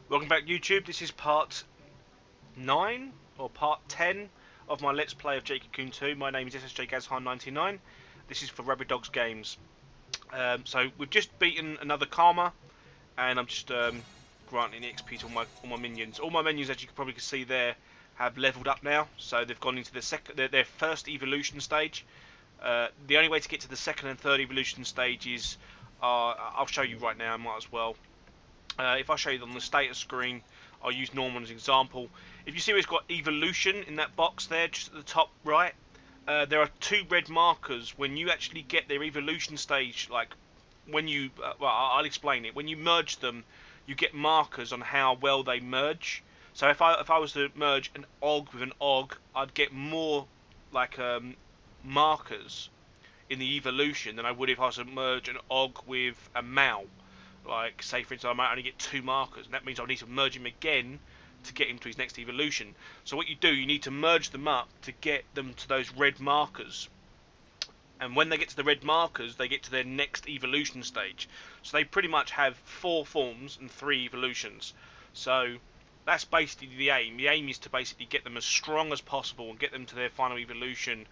Welcome back YouTube, this is part 9 or part 10 of my Let's Play of Jade Cacoon 2. My name is SSJGazhan99. This is for Rabbit Dogs Games. So we've just beaten another Karma and I'm just granting XP to all my minions. All my minions, as you can probably see there, have leveled up now. So they've gone into their first evolution stage. The only way to get to the second and third evolution stages are, I'll show you right now, I might as well. If I show you on the status screen, I'll use Norman as an example. If you see where it's got evolution in that box there, just at the top right, there are 2 red markers. When you actually get their evolution stage, like when you, well, I'll explain it. When you merge them, you get markers on how well they merge. So if I was to merge an Og with an Og, I'd get more like markers in the evolution than I would if I was to merge an Og with a Mao. Like, say for instance, I might only get 2 markers, and that means I'll need to merge him again to get him to his next evolution. So what you do, you need to merge them up to get them to those red markers. And when they get to the red markers, they get to their next evolution stage. So they pretty much have 4 forms and 3 evolutions. So that's basically the aim. The aim is to basically get them as strong as possible and get them to their final evolution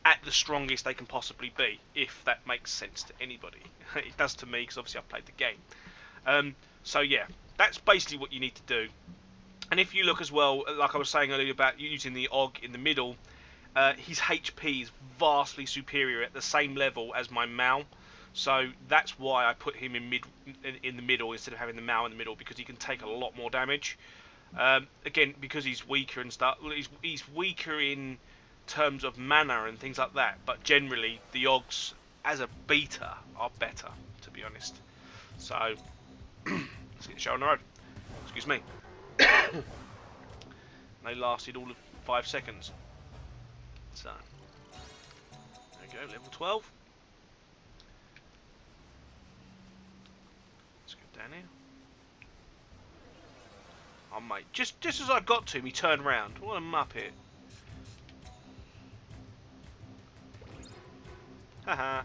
at the strongest they can possibly be, if that makes sense to anybody. It does to me, because obviously I've played the game. So yeah, that's basically what you need to do. And if you look as well, like I was saying earlier about using the Og in the middle, his HP is vastly superior at the same level as my Mao. So that's why I put him in the middle instead of having the Mao in the middle, because he can take a lot more damage. Again, because he's weaker and stuff. He's weaker in terms of mana and things like that, but generally the Ogs as a beta are better, to be honest. So let's get the show on the road. Excuse me. They lasted all of 5 seconds. So there we go, level 12. Let's go down here. Oh mate, just as I got to him, he turned round. What a muppet. Haha,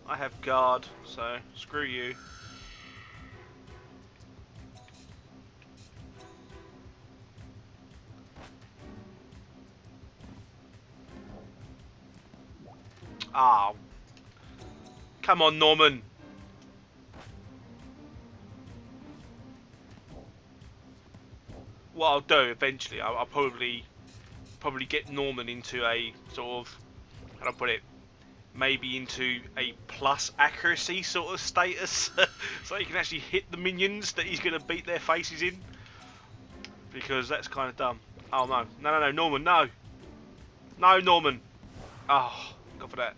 I have guard, so screw you. Ah, come on, Norman. What I'll do eventually, I'll probably get Norman into a sort of, how do I put it, maybe into a plus accuracy sort of status, so he can actually hit the minions that he's going to beat their faces in, because that's kind of dumb. Oh no, Norman, no, Norman. Oh, God for that.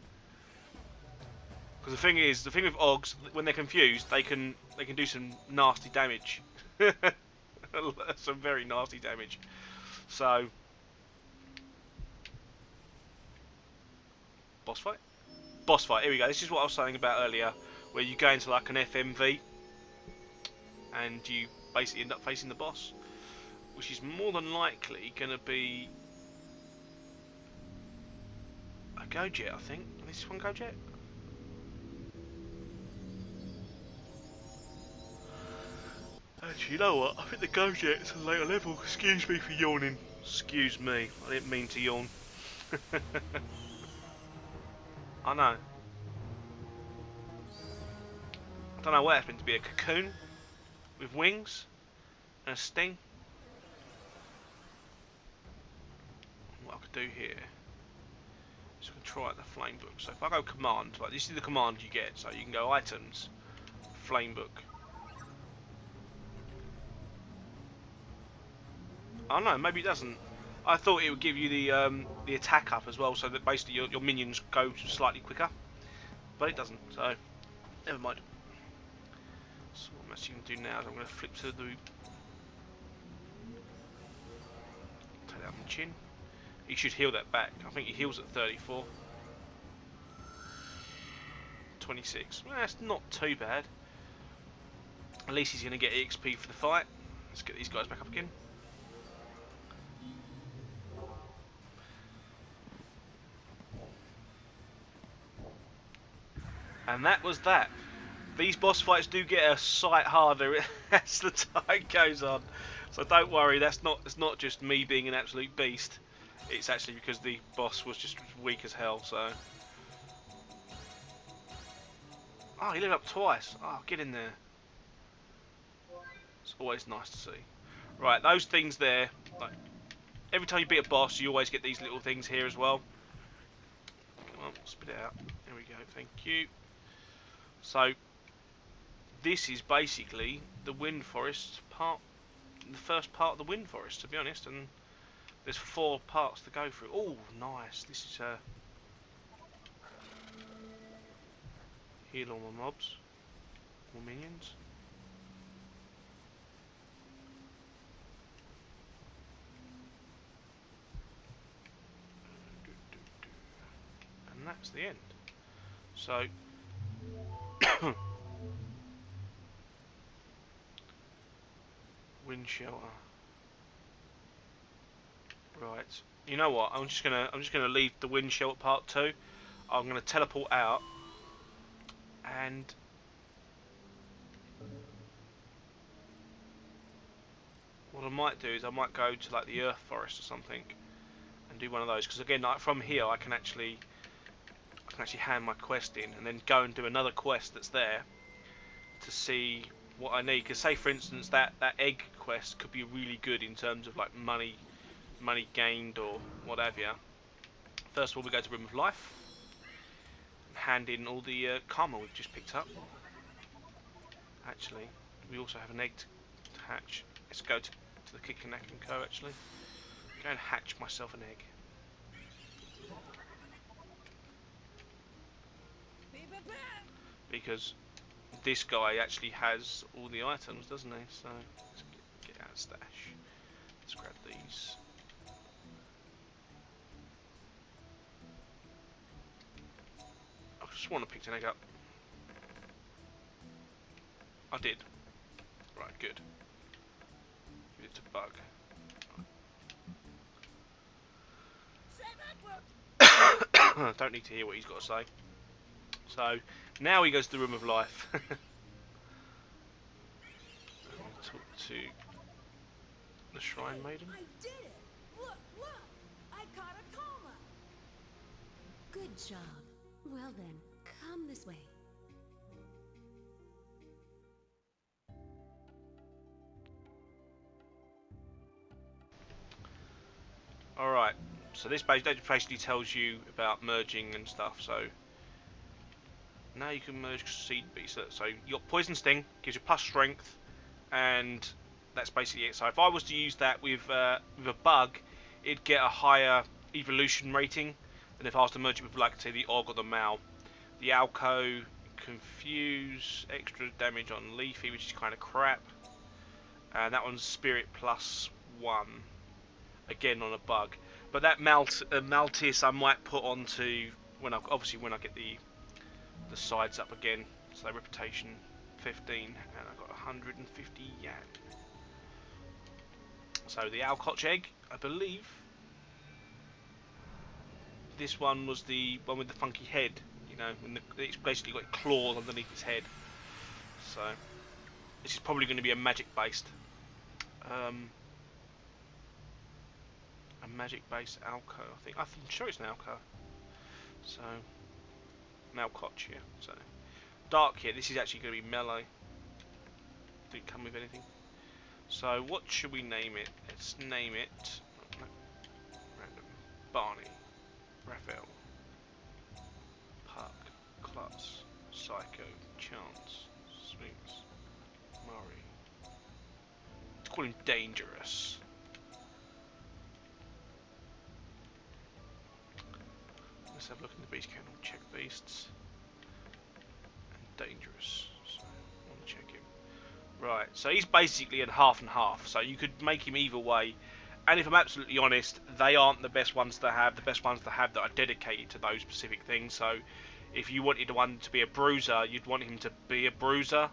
Because the thing with Ogs, when they're confused, they can do some nasty damage. Some very nasty damage. So, boss fight, here we go. This is what I was saying about earlier, where you go into like an FMV and you basically end up facing the boss, which is more than likely going to be a Go-Jet, I think. Is this one Go-Jet? Actually, you know what? I think the Go-Jet's a later level. Excuse me for yawning. Excuse me, I didn't mean to yawn. I know. I don't know what it's meant to be, a cocoon with wings and a sting. What I could do here is I can try out the flame book. So if I go command, like this is the command you get. So you can go items, flame book. I don't know, maybe it doesn't. I thought it would give you the attack up as well, so that basically your minions go slightly quicker, but it doesn't. So never mind. So what I'm actually going to do now is I'm going to flip to the take that on the chin. He should heal that back. I think he heals at 34, 26. Well, that's not too bad. At least he's going to get XP for the fight. Let's get these guys back up again. And that was that. These boss fights do get a sight harder as the time goes on, so don't worry. It's not just me being an absolute beast. It's actually because the boss was just weak as hell. So, oh, he leveled up twice. Oh, get in there. It's always nice to see. Right, those things there. Like, every time you beat a boss, you always get these little things here as well. Come on, spit it out. There we go. Thank you. So, this is basically the Wind Forest part, the first part of the Wind Forest, to be honest, and there's 4 parts to go through. Oh, nice. This is heal all my mobs, all minions. And that's the end. So, wind shelter. Right. You know what? I'm just gonna leave the wind shelter part 2. I'm gonna teleport out, and what I might do is I might go to like the Earth Forest or something, and do one of those. Because again, like from here, I can actually hand my quest in, and then go and do another quest that's there to see what I need. Because say for instance that egg quest could be really good in terms of like money gained or whatever. First of all, we go to Room of Life and hand in all the karma we've just picked up. Actually, we also have an egg to hatch. Let's go to the Cacoon and Co. Actually, go and hatch myself an egg. Because this guy actually has all the items, doesn't he? So let's get out of stash. Let's grab these. I just want to pick an egg up. I did. Right, good. Give it to Bug. Don't need to hear what he's got to say. So now he goes to the Room of Life. Talk to the Shrine Maiden. I did it! Look! I caught a coma! Good job. Well then, come this way. Alright, so this basically tells you about merging and stuff. So now you can merge Seed Beast. So you got Poison Sting, gives you plus strength, and that's basically it. So if I was to use that with a bug, it'd get a higher evolution rating than if I was to merge it with, like, say, the Og or the Mal. The Alco, Confuse, extra damage on Leafy, which is kind of crap. And that one's Spirit plus 1, again on a bug. But that Maltis I might put onto obviously when I get the sides up again. So reputation 15, and I've got 150 yen. So the Alcoch egg, I believe this one was the one with the funky head. You know, when it's basically got claws underneath its head. So this is probably going to be a magic based. A magic based Alco, I think. I'm sure it's an Alco. So Malkoch here. So dark here. This is actually going to be melee. Didn't come with anything. So what should we name it? Let's name it random. Barney, Raphael, Puck, Klutz, Psycho, Chance, Sphinx, Murray. Let's call him Dangerous. Let's have a look in the beast kennel. Check beasts. And Dangerous. So I want to check him. Right, so he's basically in half and half. So you could make him either way. And if I'm absolutely honest, they aren't the best ones to have. The best ones to have that are dedicated to those specific things. So if you wanted one to be a bruiser, you'd want him to be a bruiser,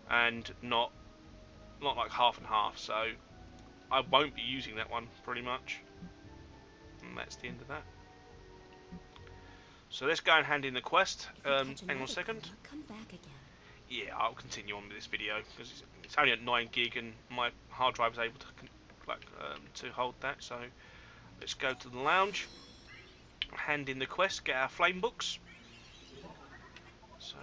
and not like half and half. So I won't be using that one pretty much. And that's the end of that. So let's go and hand in the quest. Hang on a second. Come back again. yeah, I'll continue on with this video because it's only at 9 gig and my hard drive is able to to hold that. So let's go to the lounge, hand in the quest, get our flame books. So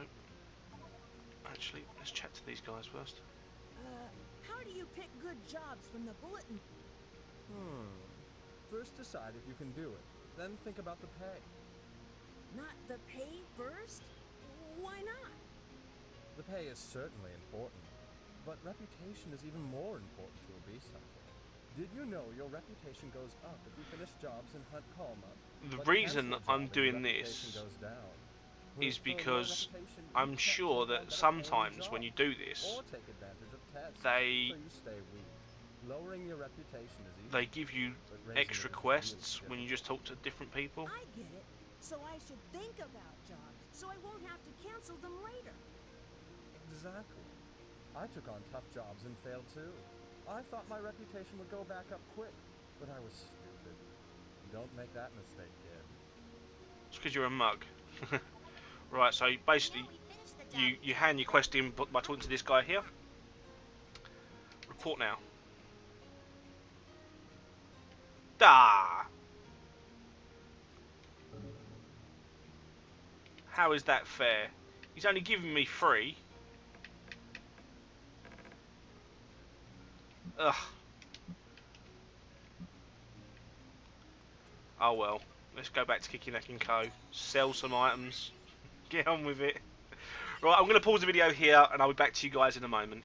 actually, let's chat to these guys first. How do you pick good jobs from the bulletin? First decide if you can do it, then think about the pay. Not the pay first? Why not? The pay is certainly important, but reputation is even more important to a beast hunter. Did you know your reputation goes up if you finish jobs and hunt Kalma? The but reason cancel a I'm job and doing your reputation this goes down? is With low because reputation, you I'm can't sure take on that better sometimes paying when you jobs do this, or take advantage of tests, they- so you stay weak. Lowering your reputation is easy. they give you but raising extra it is quests really when you just talk to different people. I get it. So I should think about jobs so I won't have to cancel them later. Exactly. I took on tough jobs and failed too. I thought my reputation would go back up quick, but I was stupid. Don't make that mistake, kid. It's because you're a mug. Right, so basically you hand your quest in by talking to this guy here. Report now. Ah! How is that fair? He's only giving me 3. Ugh. Oh well. Let's go back to Kikinek & Co. Sell some items. Get on with it. Right, I'm going to pause the video here and I'll be back to you guys in a moment.